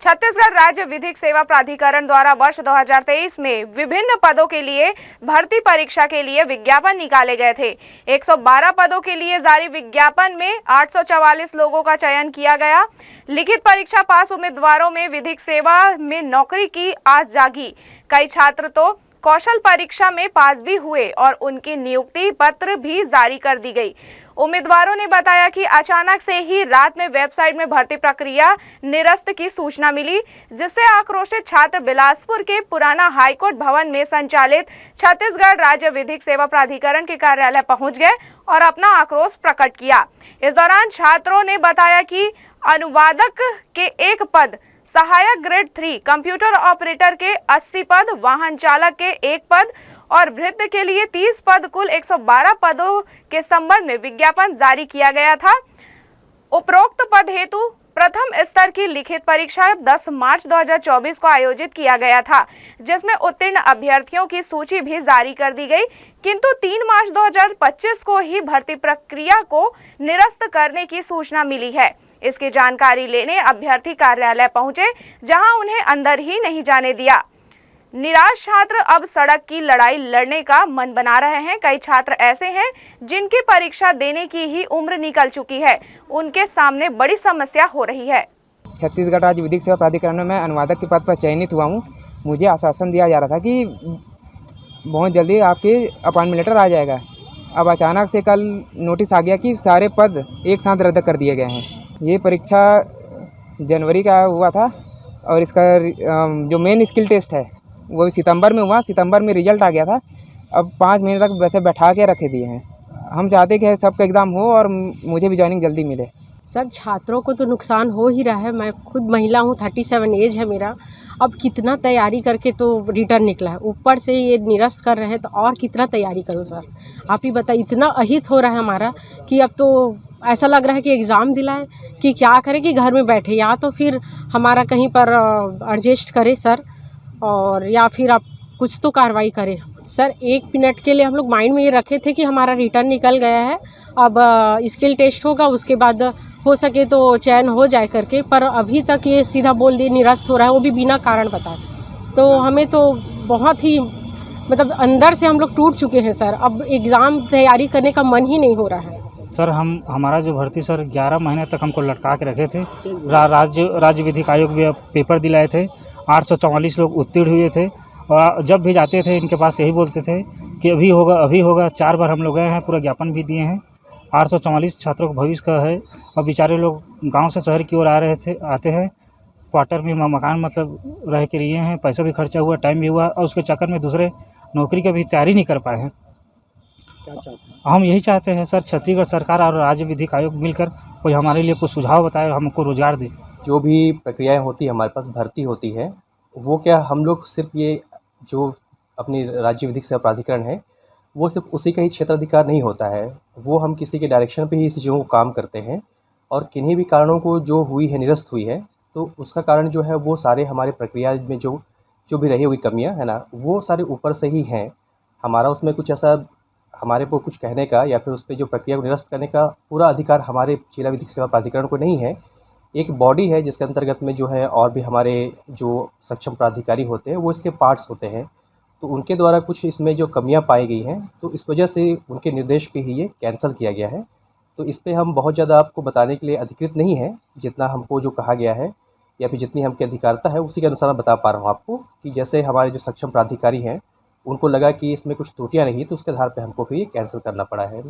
छत्तीसगढ़ राज्य विधिक सेवा प्राधिकरण द्वारा वर्ष 2023 में विभिन्न पदों के लिए भर्ती परीक्षा के लिए विज्ञापन निकाले गए थे। 112 पदों के लिए जारी विज्ञापन में 844 लोगों का चयन किया गया। लिखित परीक्षा पास उम्मीदवारों में विधिक सेवा में नौकरी की आस जागी। कई छात्र तो कौशल परीक्षा में पास भी हुए और उनकी नियुक्ति पत्र भी जारी कर दी गई। उम्मीदवारों ने बताया कि अचानक से ही रात में वेबसाइट में भर्ती प्रक्रिया निरस्त की सूचना मिली, जिससे आक्रोशित छात्र बिलासपुर के पुराना हाईकोर्ट भवन में संचालित छत्तीसगढ़ राज्य विधिक सेवा प्राधिकरण के कार्यालय पहुंच गए और अपना आक्रोश प्रकट किया। इस दौरान छात्रों ने बताया कि अनुवादक के एक पद, सहायक ग्रेड 3 कंप्यूटर ऑपरेटर के 80 पद, वाहन चालक के 1 पद और भृत्य के लिए 30 पद, कुल 112 पदों के संबंध में विज्ञापन जारी किया गया था। उपरोक्त पद हेतु प्रथम स्तर की लिखित परीक्षा 10 मार्च 2024 को आयोजित किया गया था, जिसमें उत्तीर्ण अभ्यर्थियों की सूची भी जारी कर दी गई, किंतु 3 मार्च 2025 को ही भर्ती प्रक्रिया को निरस्त करने की सूचना मिली है। इसकी जानकारी लेने अभ्यर्थी कार्यालय पहुंचे, जहां उन्हें अंदर ही नहीं जाने दिया। निराश छात्र अब सड़क की लड़ाई लड़ने का मन बना रहे हैं। कई छात्र ऐसे हैं जिनकी परीक्षा देने की ही उम्र निकल चुकी है, उनके सामने बड़ी समस्या हो रही है। छत्तीसगढ़ राज्य विधिक सेवा प्राधिकरण में मैं अनुवादक के पद पर चयनित हुआ हूं। मुझे आश्वासन दिया जा रहा था कि बहुत जल्दी आपके अपॉइंटमेंट लेटर आ जाएगा। अब अचानक से कल नोटिस आ गया कि सारे पद एक साथ रद्द कर दिए गए हैं। ये परीक्षा जनवरी का हुआ था और इसका जो मेन स्किल टेस्ट है वो सितंबर में हुआ। सितंबर में रिजल्ट आ गया था। अब 5 महीने तक वैसे बैठा के रखे दिए हैं। हम चाहते कि सबका एग्ज़ाम हो और मुझे भी जॉइनिंग जल्दी मिले। सर, छात्रों को तो नुकसान हो ही रहा है। मैं खुद महिला हूँ, 37 एज है मेरा। अब कितना तैयारी करके तो रिटर्न निकला है, ऊपर से ये निरस्त कर रहे हैं, तो और कितना तैयारी करूँ सर? आप ही बताइए। इतना अहित हो रहा है हमारा कि अब तो ऐसा लग रहा है कि एग्ज़ाम दिलाएं कि क्या करें कि घर में बैठे, या तो फिर हमारा कहीं पर एडजस्ट करें सर, और या फिर आप कुछ तो कार्रवाई करें सर। 1 मिनट के लिए हम लोग माइंड में ये रखे थे कि हमारा रिटर्न निकल गया है, अब स्किल टेस्ट होगा, उसके बाद हो सके तो चयन हो जाए करके, पर अभी तक ये सीधा बोल दिए निरस्त हो रहा है, वो भी बिना कारण बताए। तो हमें तो बहुत ही मतलब अंदर से हम लोग टूट चुके हैं सर। अब एग्ज़ाम तैयारी करने का मन ही नहीं हो रहा है सर। हमारा जो भर्ती सर 11 महीने तक हमको लटका के रखे थे। राज्य विधिक आयोग भी पेपर दिलाए थे। 844 लोग उत्तीर्ण हुए थे और जब भी जाते थे इनके पास यही बोलते थे कि अभी होगा अभी होगा। 4 बार हम लोग गए हैं, पूरा ज्ञापन भी दिए हैं। 844 छात्रों का भविष्य का है। और बेचारे लोग गांव से शहर की ओर आते हैं, क्वार्टर में मकान मतलब रह के लिए हैं, पैसा भी खर्चा हुआ, टाइम भी हुआ, और उसके चक्कर में दूसरे नौकरी का भी तैयारी नहीं कर पाए हैं। हम यही चाहते हैं सर, छत्तीसगढ़ सरकार और राज्य विधिक आयोग मिलकर कोई हमारे लिए कुछ सुझाव बताए, हमको रोजगार दे। जो भी प्रक्रियाएं होती है हमारे पास, भर्ती होती है, वो क्या हम लोग सिर्फ ये जो अपनी राज्य विधिक सेवा प्राधिकरण है वो सिर्फ उसी का ही क्षेत्राधिकार नहीं होता है। वो हम किसी के डायरेक्शन पे ही इस चीज़ों को काम करते हैं, और किन्हीं भी कारणों को जो हुई है, निरस्त हुई है, तो उसका कारण जो है वो सारे हमारे प्रक्रिया में जो भी रही हुई कमियाँ है ना, वो सारे ऊपर से ही हैं। हमारा उसमें कुछ ऐसा हमारे को कुछ कहने का या फिर उस पर जो प्रक्रिया को निरस्त करने का पूरा अधिकार हमारे जिला विधिक सेवा प्राधिकरण को नहीं है। एक बॉडी है जिसके अंतर्गत में जो है और भी हमारे जो सक्षम प्राधिकारी होते हैं वो इसके पार्ट्स होते हैं, तो उनके द्वारा कुछ इसमें जो कमियां पाई गई हैं, तो इस वजह से उनके निर्देश पे ही ये कैंसिल किया गया है। तो इस पे हम बहुत ज़्यादा आपको बताने के लिए अधिकृत नहीं है। जितना हमको जो कहा गया है या फिर जितनी हमकी अधिकारिता है उसी के अनुसार मैं बता पा रहा हूँ आपको कि जैसे हमारे जो सक्षम प्राधिकारी हैं उनको लगा कि इसमें कुछ त्रुटियाँ नहीं, तो उसके आधार पर हमको फिर ये कैंसिल करना पड़ा है।